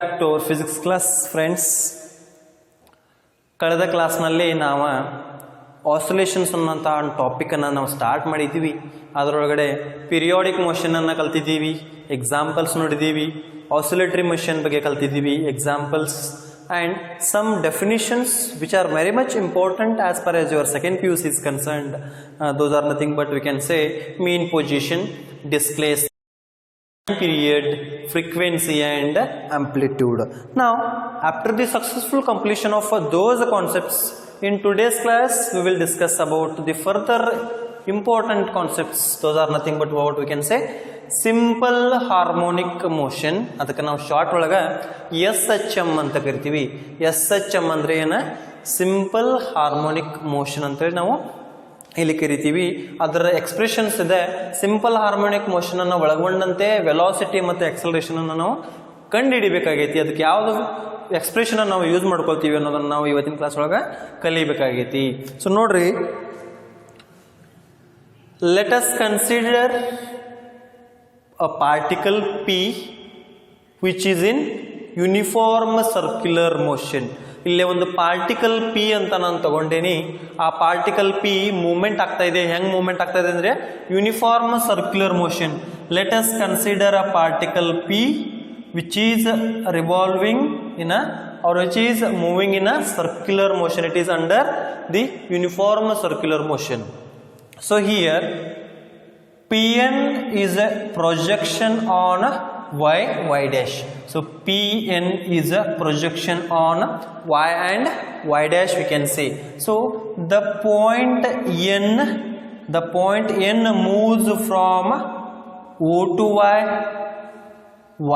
Back to our physics class, friends. ಕಳೆದ ಕ್ಲಾಸ್ನಲ್ಲಿ ನಾವು ಆಸಿಲೇಷನ್ಸ್ ಅನ್ನೋಂಥ ಒಂದು ಟಾಪಿಕನ್ನು ನಾವು ಸ್ಟಾರ್ಟ್ ಮಾಡಿದ್ದೀವಿ. ಅದರೊಳಗಡೆ ಪಿರಿಯಾಡಿಕ್ ಮೋಷನನ್ನು ಕಲ್ತಿದ್ದೀವಿ, ಎಕ್ಸಾಂಪಲ್ಸ್ ನೋಡಿದ್ದೀವಿ, ಆಸಿಲೇಟರಿ ಮೋಷನ್ ಬಗ್ಗೆ ಕಲ್ತಿದ್ದೀವಿ, examples and some definitions which are very much important as far as your second PUC is concerned. Those are nothing but we can say mean position, displacement, period, frequency and amplitude. Now after the successful completion of those concepts, in today's class we will discuss about the further important concepts. Those are nothing but what we can say simple harmonic motion. ಅದಕ್ಕೆ ನಾವು short ಒಳಗೆ SHM ಅಂತ ಕರಿತೀವಿ. SHM ಅಂದ್ರೆ ಏನು? Simple harmonic motion ಅಂತೇಳಿ ನಾವು ಇಲ್ಲಿ ಕರಿತೀವಿ. ಅದರ ಎಕ್ಸ್ಪ್ರೆಷನ್ಸ್ ಇದೆ. ಸಿಂಪಲ್ ಹಾರ್ಮೋನಿಕ್ ಮೋಷನ್ ಅನ್ನು ಒಳಗೊಂಡಂತೆ ವೆಲಾಸಿಟಿ ಮತ್ತು ಎಕ್ಸಲರೇಷನ್ ಅನ್ನು ನಾವು ಕಂಡುಹಿಡಿಬೇಕಾಗೈತಿ. ಅದಕ್ಕೆ ಯಾವುದು ಎಕ್ಸ್ಪ್ರೆಷನ್ ಅನ್ನು ನಾವು ಯೂಸ್ ಮಾಡ್ಕೊಳ್ತೀವಿ ಅನ್ನೋದನ್ನು ನಾವು ಇವತ್ತಿನ ಕ್ಲಾಸ್ ಒಳಗೆ ಕಲಿಬೇಕಾಗೈತಿ. ಸೊ ನೋಡ್ರಿ, let us consider a particle P which is in uniform circular motion. ಇಲ್ಲೇ ಒಂದು ಪಾರ್ಟಿಕಲ್ P ಅಂತ ನಾನು ತಗೊಂಡೇನಿ. ಆ ಪಾರ್ಟಿಕಲ್ P ಮೂವ್ಮೆಂಟ್ ಆಗ್ತಾ ಇದೆ. ಹೆಂಗ್ ಮೂವ್ಮೆಂಟ್ ಆಗ್ತಾ ಇದೆ ಅಂದ್ರೆ uniform circular motion. Let us consider a particle P which is revolving in a or which is moving in a circular motion. It is under the uniform circular motion. So here Pn is a projection on y dash. So Pn is a projection on y and y dash we can say. So the point n moves from O to y,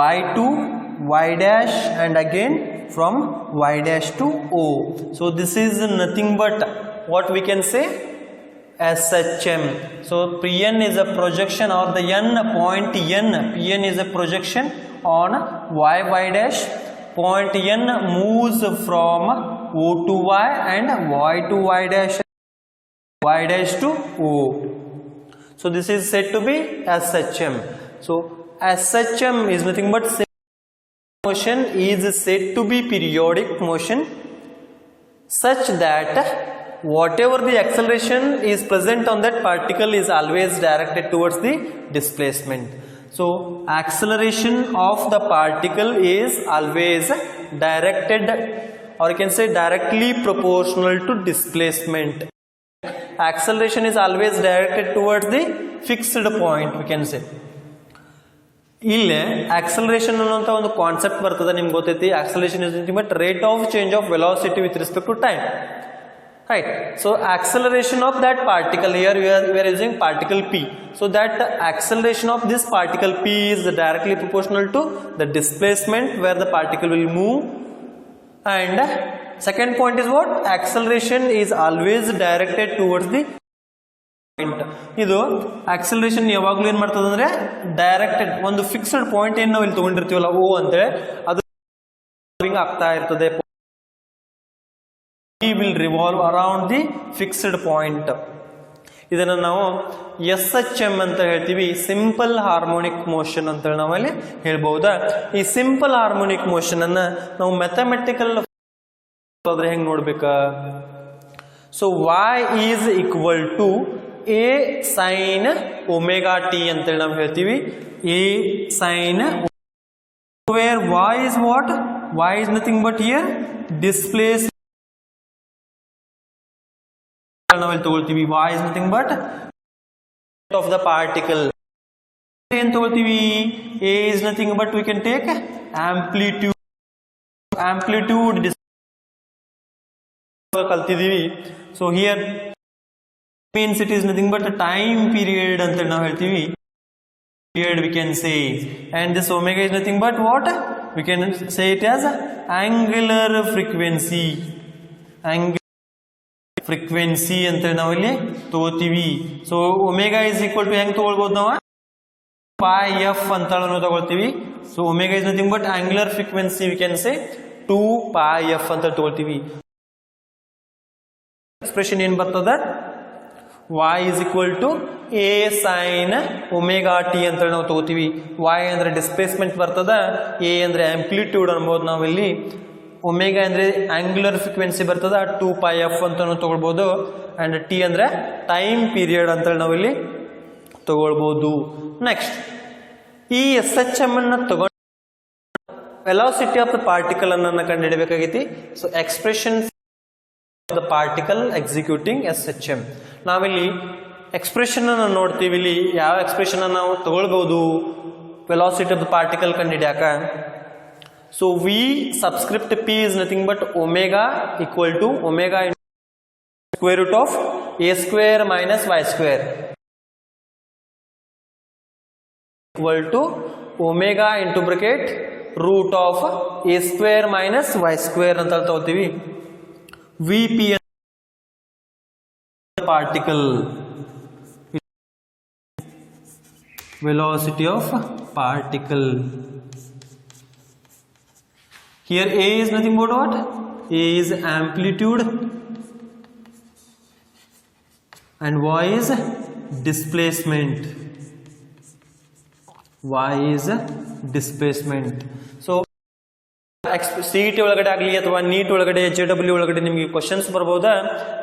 y to y dash and again from y dash to O. So this is nothing but what we can say SHM. So Pn is a projection or the point n. Pn is a projection on y dash. Point n moves from O to y and y to y dash to O. So this is said to be SHM. So SHM is nothing but motion is said to be periodic motion such that whatever the acceleration is present on that particle is always directed towards the displacement. So acceleration of the particle is always directed, or you can say directly proportional to displacement. Acceleration is always directed towards the fixed point, we can say. ಇಲ್ಲೇ acceleration ಅನ್ನುವಂಥ ಒಂದು concept ಬರ್ತದೆ. ನಿಮ್ಗೆ ಗೊತ್ತೈತಿ, acceleration is nothing but rate of change of velocity with respect to time. Right. So acceleration of that particle, here we are using particle P. So that acceleration of this particle P is directly proportional to the displacement where the particle will move. And second point is what? Acceleration is always directed towards the point. ಇದು acceleration ಯಾವಾಗಲೂ ಏನು ಮಾಡ್ತದೆ ಅಂದ್ರೆ directed ಒಂದು fixed point ಏನು ನಾವು ಇಲ್ಲಿ ತಗೊಂಡಿರ್ತೀವಲ್ಲ O ಅಂತೇಳಿ ಅದು ಆಗ್ತಾ ಇರ್ತದೆ. will revolve around the fixed point. ಇದನ್ನು ನಾವು SHM ಅಂತ ಹೇಳ್ತೀವಿ, ಸಿಂಪಲ್ ಹಾರ್ಮೋನಿಕ್ ಮೋಷನ್ ಅಂತ ನಾವಲ್ಲಿ ಹೇಳ್ಬಹುದಾ. ಈ ಸಿಂಪಲ್ ಹಾರ್ಮೋನಿಕ್ ಮೋಷನ್ ಅನ್ನ ನಾವು ಮ್ಯಾಥಮೆಟಿಕಲ್ ಆದ್ರೆ ಹೆಂಗ್ ನೋಡ್ಬೇಕಾ? So y is equal to a sin omega t ಅಂತೇಳಿ ನಾವು ಹೇಳ್ತೀವಿ. a sin where y is what? Y is nothing but here displacement. ನಾವೆಲ್ಲಿ ತಗೊಳ್ತೀವಿ y is nothing but of the particle. ಏನು ತಗೊಳ್ತೀವಿ? a is nothing but we can take amplitude ಕಲ್ತಿದ್ದೀವಿ. So here means it is nothing but a time period ಅಂತ ನಾವು ಹೇಳ್ತೀವಿ. period we can say, and this omega is nothing but what? We can say it as angular frequency. Frequency ಅಂತ ನಾವು ಇಲ್ಲಿ ತಗೋತೀವಿ. So omega is equal to ಹೆಂಗ್ ತಗೊಳ್ಬಹುದು ನಾವು? ಪೈ ಎಫ್ ಅಂತ ತಗೊಳ್ತೀವಿ. So omega is nothing but angular frequency we can say 2 pi F ಅಂತ ತಗೊಳ್ತೀವಿ. ಎಕ್ಸ್ಪ್ರೆಷನ್ ಏನ್ ಬರ್ತದ? y is equal to a sin omega t ಅಂತ ನಾವು ತಗೋತೀವಿ. y ಅಂದ್ರೆ ಡಿಸ್ಪ್ಲೇಸ್ಮೆಂಟ್ ಬರ್ತದ, a ಅಂದ್ರೆ ಆಂಪ್ಲಿಟ್ಯೂಡ್ ಅನ್ಬೋದು ನಾವಿಲ್ಲಿ, ಒಮೆಗಾ ಅಂದ್ರೆ ಆಂಗ್ಯುಲರ್ ಫ್ರೀಕ್ವೆನ್ಸಿ ಬರ್ತದ 2πf ಅಂತ ತಗೊಳ್ಬೋದು, ಅಂಡ್ t ಅಂದ್ರೆ ಟೈಮ್ ಪೀರಿಯಡ್ ಅಂತ ನಾವಿಲ್ಲಿ ತಗೊಳ್ಬೋದು. ನೆಕ್ಸ್ಟ್ ಈ SHM ಅನ್ನ ತಗೊಂಡು ವೆಲಾಸಿಟಿ ಆಫ್ ದ ಪಾರ್ಟಿಕಲ್ ಅನ್ನ ಕಂಡುಹಿಡಬೇಕಾಗೈತಿ. So expression the particle executing SHM. ನಾವಿಲ್ಲಿ ಎಕ್ಸ್ಪ್ರೆಷನ್ ಅನ್ನು ನೋಡ್ತೀವಿ. ಇಲ್ಲಿ ಯಾವ ಎಕ್ಸ್ಪ್ರೆಷನ್ ನಾವು ತಗೊಳ್ಬಹುದು ವೆಲಾಸಿಟಿ ಆಫ್ ದ ಪಾರ್ಟಿಕಲ್ ಕಂಡುಹಿಡಿಯಾಕ. So V subscript p is nothing but omega equal to omega square root of a square minus y square equal to omega into bracket root of a square minus y square ಅಂತ ತಗೋತೀವಿ. Vp particle velocity of particle. Here a is nothing but what? A is amplitude and y is displacement. Y is displacement. So CET ಒಳಗಡೆ ಆಗಲಿ ಅಥವಾ neat ಒಳಗಡೆ JW ಒಳಗಡೆ ನಿಮಗೆ questions ಬರ್ಬೋದಾ?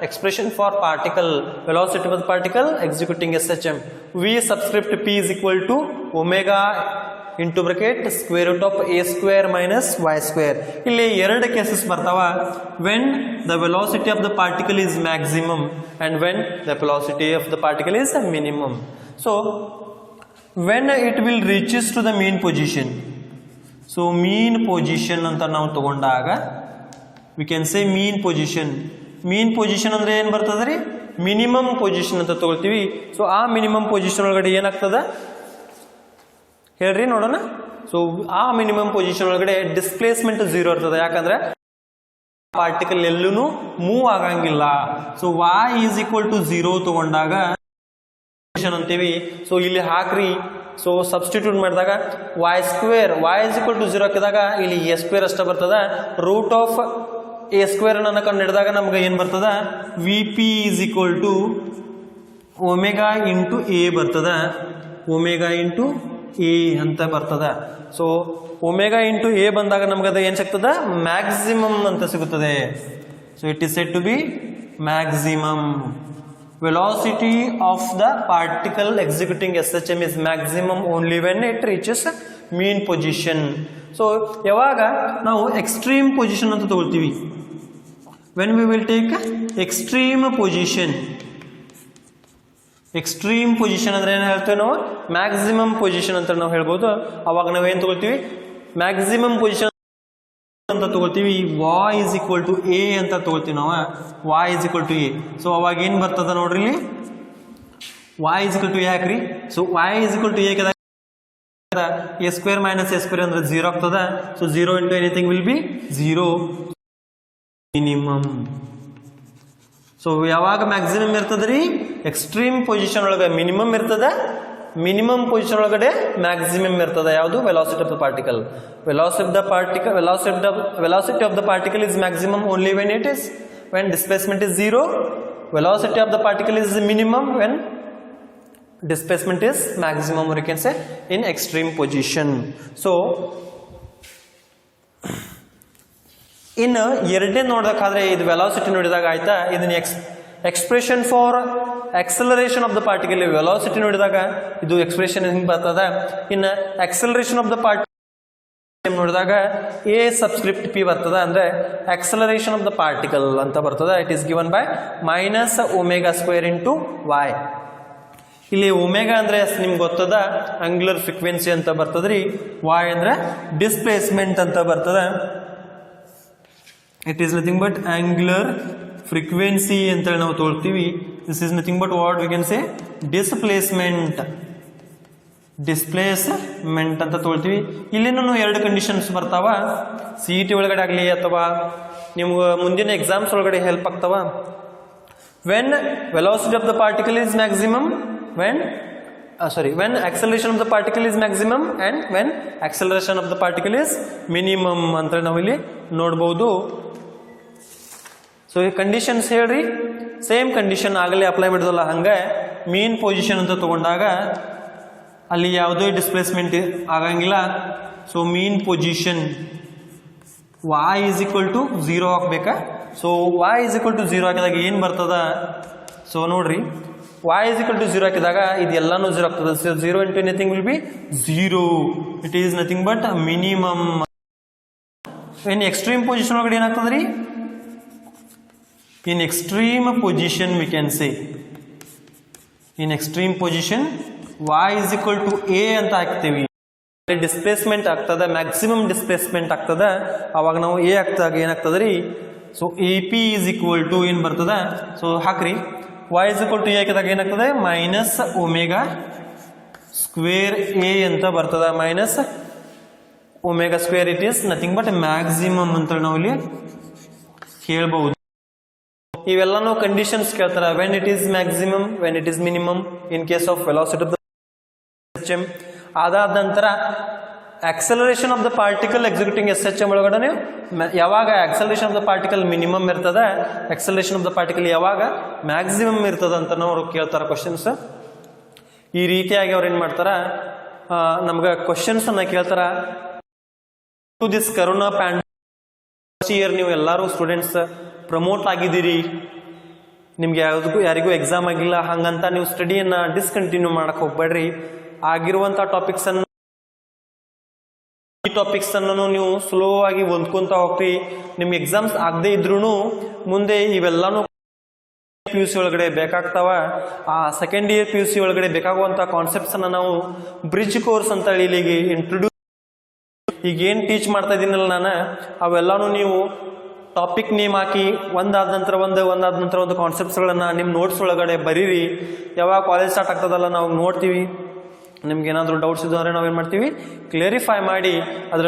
Expression for particle, velocity of the particle executing SHM. V subscript p is equal to omega into bracket square root of a square minus y square. ಇಲ್ಲಿ ಎರಡು cases ಬರ್ತಾವ. when the velocity of the particle is maximum and when the velocity of the particle is minimum. So when it will reaches to the mean position. So mean position ಅಂತ ನಾವು ತಗೊಂಡಾಗ V can say mean position. Mean position ಅಂದ್ರೆ ಏನು ಬರ್ತದೆ ರೀ? Minimum position ಅಂತ ತಗೊಳ್ತೀವಿ. So ಆ ಮಿನಿಮಮ್ ಪೊಸಿಷನ್ ಒಳಗಡೆ ಏನಾಗ್ತದ ಹೇಳ್ರಿ ನೋಡೋಣ. ಸೊ ಆ ಮಿನಿಮಮ್ ಪೊಸಿಷನ್ ಒಳಗಡೆ ಡಿಸ್ಪ್ಲೇಸ್ಮೆಂಟ್ 0 ಇರ್ತದೆ. ಯಾಕಂದ್ರೆ ಪಾರ್ಟಿಕಲ್ ಎಲ್ಲೂ ಮೂವ್ ಆಗಂಗಿಲ್ಲ. So y is equal to 0 ತಗೊಂಡಾಗ ಅಂತೀವಿ. ಸೊ ಇಲ್ಲಿ ಹಾಕ್ರಿ. ಸೊ ಸಬ್ಸ್ಟಿಟ್ಯೂಟ್ ಮಾಡಿದಾಗ y square y is equal to 0 ಹಾಕಿದಾಗ ಇಲ್ಲಿ a ಸ್ಕ್ವೇರ್ ಅಷ್ಟೇ ಬರ್ತದ. ರೂಟ್ ಆಫ್ a ಸ್ಕ್ವೇರ್ ಅನ್ನ ಕಂಡು ಹಿಡಿದಾಗ ನಮ್ಗೆ ಏನ್ ಬರ್ತದ? Vp is equal to omega into a ಬರ್ತದ. ಒಮೆಗಾ ಇಂಟು a ಅಂತ ಬರ್ತದ. ಸೊ ಒಮೆಗಾ ಇಂಟು a ಬಂದಾಗ ನಮ್ಗೆ ಅದು ಏನ್ ಸಿಗ್ತದ? ಮ್ಯಾಕ್ಸಿಮಮ್ ಅಂತ ಸಿಗುತ್ತದೆ. So it is said to be maximum. Velocity of the particle executing SHM is maximum only when it reaches mean position. So ಯಾವಾಗ ನಾವು ಎಕ್ಸ್ಟ್ರೀಮ್ ಪೊಸಿಷನ್ ಅಂತ ತಗೊಳ್ತೀವಿ, when we will take extreme position. Extreme position ಅಂದ್ರೆ ಏನು ಹೇಳ್ತೇವೆ ನಾವು? Maximum position ಅಂತ ನಾವು ಹೇಳ್ಬೋದು. ಅವಾಗ ನಾವೇನು ತಗೊಳ್ತೀವಿ? ಮ್ಯಾಕ್ಸಿಮಮ್ ಪೊಸಿಷನ್ ಅಂತ ತಗೋತೀವಿ. y is equal to a ಅಂತ ತಗೋತೀವಿ ನಾವು. y is equal to a. So ಅವಾಗ ಏನ್ ಬರ್ತದ ನೋಡ್ರಿ, y is equal to a ಹಾಕ್ರಿ. So y is equal to a a square minus a square ಅಂದ್ರೆ 0 ಆಗ್ತದ. So 0 into anything will be 0. Minimum. So ಯಾವಾಗ ಮ್ಯಾಕ್ಸಿಮಮ್ ಇರ್ತದ್ರಿ? ಎಕ್ಸ್ಟ್ರೀಮ್ ಪೊಸಿಷನ್ ಒಳಗೆ ಮಿನಿಮಮ್ ಇರ್ತದ, ಮಿನಿಮಮ್ ಪೊಸಿಷನ್ ಒಳಗಡೆ ಮ್ಯಾಕ್ಸಿಮಮ್ ಇರ್ತದೆ. ಯಾವುದು? Velocity of the particle. Velocity of the particle is maximum only when it is when displacement is 0. Velocity of the particle is minimum when displacement is maximum, or you can say in extreme position. So in ಎರಡನೇ ನೋಡೋದಾದ್ರೆ ಇದು velocity ನೋಡಿದಾಗ ಆಯ್ತಾ, ಇದನ್ನ expression for acceleration of the particle, velocity ನೋಡಿದಾಗ ಇದು expression ಹಿಂಗೆ ಬರ್ತದೆ. ಇನ್ನು acceleration of the particle ನೋಡಿದಾಗ a ಸಬ್ಸ್ಕ್ರಿಪ್ಟ್ p ಬರ್ತದೆ. ಅಂದ್ರೆ acceleration of the particle ಅಂತ ಬರ್ತದೆ. It is given by minus omega square into y. ಇಲ್ಲಿ ಒಮೆಗಾ ಅಂದ್ರೆ ನಿಮ್ಗೆ ಗೊತ್ತದ ಆಂಗ್ಯುಲರ್ ಫ್ರೀಕ್ವೆನ್ಸಿ ಅಂತ ಬರ್ತದ್ರಿ. y ಅಂದ್ರೆ ಡಿಸ್ಪ್ಲೇಸ್ಮೆಂಟ್ ಅಂತ ಬರ್ತದೆ. It is nothing but angular frequency ಅಂತ ನಾವು ತೋಳ್ತೀವಿ. This is nothing but what we can say displacement. Displacement ಅಂತ ತೋಳ್ತೀವಿ. ಇಲ್ಲಿನೂ ಎರಡು ಕಂಡೀಷನ್ಸ್ ಬರ್ತಾವ. CET ಒಳಗಡೆ ಆಗಲಿ ಅಥವಾ ನಿಮ್ಗೆ ಮುಂದಿನ ಎಕ್ಸಾಮ್ಸ್ ಒಳಗಡೆ ಹೆಲ್ಪ್ ಆಗ್ತಾವ. When velocity of the particle is maximum, when acceleration of the particle is maximum and when acceleration of the particle is minimum ಅಂತ ನಾವಿಲ್ಲಿ ನೋಡಬಹುದು. ಸೊ ಈ ಕಂಡೀಷನ್ಸ್ ಹೇಳ್ರಿ. ಸೇಮ್ ಕಂಡೀಷನ್ ಆಗಲೇ ಅಪ್ಲೈ ಮಾಡಿದಲ್ಲ ಹಂಗೆ ಮೀನ್ ಪೊಸಿಷನ್ ಅಂತ ತಗೊಂಡಾಗ ಅಲ್ಲಿ ಯಾವುದೇ ಡಿಸ್ಪ್ಲೇಸ್ಮೆಂಟ್ ಆಗಂಗಿಲ್ಲ. So mean position y is equal to 0 ಹಾಕ್ಬೇಕಾ. So y is equal to 0 ಹಾಕಿದಾಗ ಏನು ಬರ್ತದ, ಸೊ ನೋಡ್ರಿ y is equal to 0 ಹಾಕಿದಾಗ ಇದೆಲ್ಲಾನು 0 ಆಗ್ತದೆ. So 0 into anything will be 0. It is nothing but minimum. in extreme position ಒಳಗಡೆ ಏನಾಗ್ತದೆ ರೀ, in extreme position we can say, in extreme position y is equal to a ಅಂತ ಹಾಕ್ತೀವಿ. Displacement ಆಗ್ತದೆ, maximum displacement ಆಗ್ತದೆ, ಅವಾಗ ನಾವು ಎ ಆಗ್ತಾಗ ಏನಾಗ್ತದೆ ರೀ, so A P is equal to ಏನು ಬರ್ತದೆ, ಸೊ ಹಾಕ್ರಿ y is equal to a ಹಾಕಿದಾಗ ಏನಾಗ್ತದೆ ಮೈನಸ್ ಒಮೆಗಾ ಸ್ಕ್ವೇರ್ ಎ ಅಂತ ಬರ್ತದೆ. Minus omega square it is nothing but maximum ಅಂತ ನಾವು ಇಲ್ಲಿ ಹೇಳ್ಬಹುದು. ಇವೆಲ್ಲನೂ ಕಂಡೀಷನ್ಸ್ ಕೇಳ್ತಾರೆ. When it is maximum, when it is minimum in case of velocity of the system. ಅದಾದ ನಂತರ acceleration of the particle executing SHM ಒಳಗಡೆ ಯಾವಾಗ acceleration of the particle minimum ಇರ್ತದೆ, ಆಕ್ಸಲರೇಷನ್ ಆಫ್ ದ ಪಾರ್ಟಿಕಲ್ ಯಾವಾಗ maximum ಇರ್ತದೆ ಅಂತ ಅವ್ರು ಕೇಳ್ತಾರೆ ಕ್ವಶನ್ಸ್. ಈ ರೀತಿಯಾಗಿ ಅವ್ರು ಏನು ಮಾಡ್ತಾರೆ, ನಮ್ಗೆ ಕ್ವಶನ್ಸ್ ಅನ್ನ ಕೇಳ್ತಾರ. To this corona pandemic year ನೀವು ಎಲ್ಲರೂ ಸ್ಟೂಡೆಂಟ್ಸ್ ಪ್ರಮೋಟ್ ಆಗಿದ್ದೀರಿ, ನಿಮ್ಗೆ ಯಾರಿಗೂ ಎಕ್ಸಾಮ್ ಆಗಿಲ್ಲ, ಹಂಗಂತ ನೀವು ಸ್ಟಡಿಯನ್ನ ಡಿಸ್ಕಂಟಿನ್ಯೂ ಮಾಡಕ್ ಹೋಗ್ಬೇಡ್ರಿ. ಆಗಿರುವಂಥ ಟಾಪಿಕ್ಸ್ ಅನ್ನು, ಈ ಟಾಪಿಕ್ಸ್ ಅನ್ನು ನೀವು ಸ್ಲೋ ಆಗಿ ಹೊಂದ್ಕೊಂತ ಹೋಗ್ರಿ. ನಿಮ್ಗೆ ಎಕ್ಸಾಮ್ಸ್ ಆಗದೆ ಇದ್ರೂ ಮುಂದೆ ಇವೆಲ್ಲಾನು PUC ಒಳಗಡೆ ಬೇಕಾಗ್ತಾವ. ಆ ಸೆಕೆಂಡ್ ಇಯರ್ PUC ಒಳಗಡೆ ಬೇಕಾಗುವಂಥ ಕಾನ್ಸೆಪ್ಟ್ಸ್ ಅನ್ನ ನಾವು ಬ್ರಿಡ್ಜ್ ಕೋರ್ಸ್ ಅಂತ ಹೇಳಿ ಇಲ್ಲಿಗೆ ಇಂಟ್ರೊಡ್ಯೂಸ್, ಈಗೇನು ಟೀಚ್ ಮಾಡ್ತಾ ಇದ್ದೀನಲ್ಲ ನಾನು, ಅವೆಲ್ಲಾನು ನೀವು ಟಾಪಿಕ್ ನೇಮ್ ಹಾಕಿ ಒಂದಾದ ನಂತರ ಒಂದು ಕಾನ್ಸೆಪ್ಟ್ಸ್ಗಳನ್ನು ನಿಮ್ಮ ನೋಟ್ಸ್ ಒಳಗಡೆ ಬರೀರಿ. ಯಾವಾಗ ಕಾಲೇಜ್ ಸ್ಟಾರ್ಟ್ ಆಗ್ತದಲ್ಲ ನಾವು ನೋಡ್ತೀವಿ, ನಿಮ್ಗೆ ಏನಾದರೂ ಡೌಟ್ಸ್ ಇದ್ದು ಅಂದರೆ ನಾವೇನು ಮಾಡ್ತೀವಿ ಕ್ಲಿಯರಿಫೈ ಮಾಡಿ ಅದರ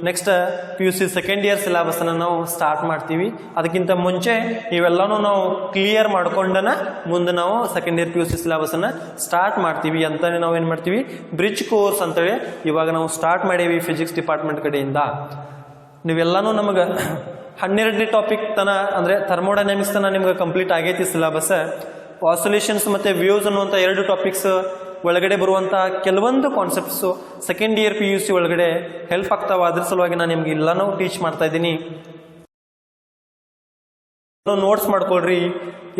ನೆಕ್ಸ್ಟ್ PUC ಸೆಕೆಂಡ್ ಇಯರ್ ಸಿಲೆಬಸ್ಸನ್ನು ನಾವು ಸ್ಟಾರ್ಟ್ ಮಾಡ್ತೀವಿ. ಅದಕ್ಕಿಂತ ಮುಂಚೆ ಇವೆಲ್ಲನೂ ನಾವು ಕ್ಲಿಯರ್ ಮಾಡ್ಕೊಂಡನ ಮುಂದೆ ನಾವು ಸೆಕೆಂಡ್ ಇಯರ್ PUC ಸಿಲೆಬಸ್ಸನ್ನು ಸ್ಟಾರ್ಟ್ ಮಾಡ್ತೀವಿ ಅಂತಲೇ ನಾವು ಏನು ಮಾಡ್ತೀವಿ ಬ್ರಿಡ್ಜ್ ಕೋರ್ಸ್ ಅಂತೇಳಿ ಇವಾಗ ನಾವು ಸ್ಟಾರ್ಟ್ ಮಾಡೀವಿ ಫಿಸಿಕ್ಸ್ ಡಿಪಾರ್ಟ್ಮೆಂಟ್ ಕಡೆಯಿಂದ. ನೀವೆಲ್ಲನೂ ನಮಗೆ 12ನೇ ಟಾಪಿಕ್ ತನ ಅಂದರೆ ಥರ್ಮೋಡೈನಾಮಿಕ್ಸ್ ತನ ನಿಮ್ಗೆ ಕಂಪ್ಲೀಟ್ ಆಗೈತಿ ಸಿಲೆಬಸ್. ಆಸಿಲೇಷನ್ಸ್ ಮತ್ತು ವೇವ್ಸ್ ಅನ್ನುವಂಥ 2 ಟಾಪಿಕ್ಸ್ ಒಳಗಡೆ ಬರುವಂಥ ಕೆಲವೊಂದು ಕಾನ್ಸೆಪ್ಟ್ಸು ಸೆಕೆಂಡ್ ಇಯರ್ PUC ಒಳಗಡೆ ಹೆಲ್ಪ್ ಆಗ್ತಾವ. ಅದ್ರ ಸಲುವಾಗಿ ನಾನು ನಿಮ್ಗೆ ಎಲ್ಲನೂ ಟೀಚ್ ಮಾಡ್ತಾ ಇದ್ದೀನಿ. ನೋಟ್ಸ್ ಮಾಡ್ಕೊಳ್ರಿ.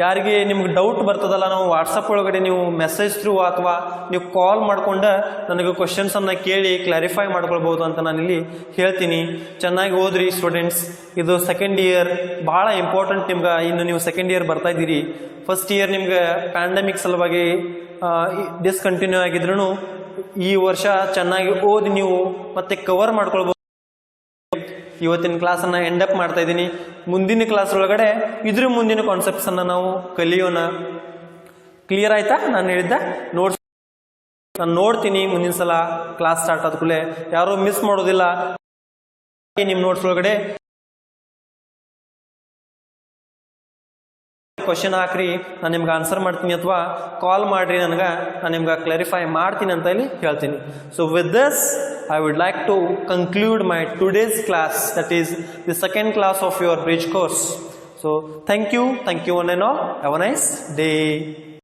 ಯಾರಿಗೆ ನಿಮ್ಗೆ ಡೌಟ್ ಬರ್ತದಲ್ಲ, ನಾವು ವಾಟ್ಸಪ್ ಒಳಗಡೆ ನೀವು ಮೆಸೇಜ್ ಥ್ರೂ ಅಥವಾ ನೀವು ಕಾಲ್ ಮಾಡ್ಕೊಂಡು ನನಗೆ ಕ್ವಶನ್ಸನ್ನು ಕೇಳಿ ಕ್ಲಾರಿಫೈ ಮಾಡ್ಕೊಳ್ಬೋದು ಅಂತ ನಾನಿಲ್ಲಿ ಹೇಳ್ತೀನಿ. ಚೆನ್ನಾಗಿ ಓದ್ರಿ ಸ್ಟೂಡೆಂಟ್ಸ್. ಇದು ಸೆಕೆಂಡ್ ಇಯರ್ ಭಾಳ ಇಂಪಾರ್ಟೆಂಟ್ ನಿಮ್ಗೆ. ಇನ್ನು ನೀವು ಸೆಕೆಂಡ್ ಇಯರ್ ಬರ್ತಾ ಇದ್ದೀರಿ. ಫಸ್ಟ್ ಇಯರ್ ನಿಮ್ಗೆ ಪ್ಯಾಂಡಮಿಕ್ ಸಲುವಾಗಿ ಡಿಸ್ಕಂಟಿನ್ಯೂ ಆಗಿದ್ರು ಈ ವರ್ಷ ಚೆನ್ನಾಗಿ ಓದಿ ನೀವು ಮತ್ತೆ ಕವರ್ ಮಾಡ್ಕೊಳ್ಬೋದು. ಇವತ್ತಿನ ಕ್ಲಾಸನ್ನು ಎಂಡ್ ಅಪ್ ಮಾಡ್ತಾ ಇದ್ದೀನಿ. ಮುಂದಿನ ಕ್ಲಾಸ್ ಒಳಗಡೆ ಇದ್ರ ಮುಂದಿನ ಕಾನ್ಸೆಪ್ಟ್ಸನ್ನು ನಾವು ಕಲಿಯೋಣ. ಕ್ಲಿಯರ್ ಆಯ್ತಾ? ನಾನು ಹೇಳಿದ್ದ ನೋಟ್ಸ್ ನಾನು ನೋಡ್ತೀನಿ ಮುಂದಿನ ಸಲ ಕ್ಲಾಸ್ ಸ್ಟಾರ್ಟ್ ಆದ ಕೂಡಲೇ. ಯಾರೂ ಮಿಸ್ ಮಾಡೋದಿಲ್ಲ. ನಿಮ್ಮ ನೋಟ್ಸ್ ಒಳಗಡೆ ಕ್ವಶನ್ ಹಾಕ್ರಿ, ನಾನು ನಿಮ್ಗೆ ಆನ್ಸರ್ ಮಾಡ್ತೀನಿ, ಅಥವಾ ಕಾಲ್ ಮಾಡಿರಿ ನನಗೆ, ನಾನು ನಿಮ್ಗೆ ಕ್ಲಾರಿಫೈ ಮಾಡ್ತೀನಿ ಅಂತ ಹೇಳಿ ಹೇಳ್ತೀನಿ. So with this I would like to conclude my today's class, that is the second class of your bridge course. So thank you one and all. Have a nice day.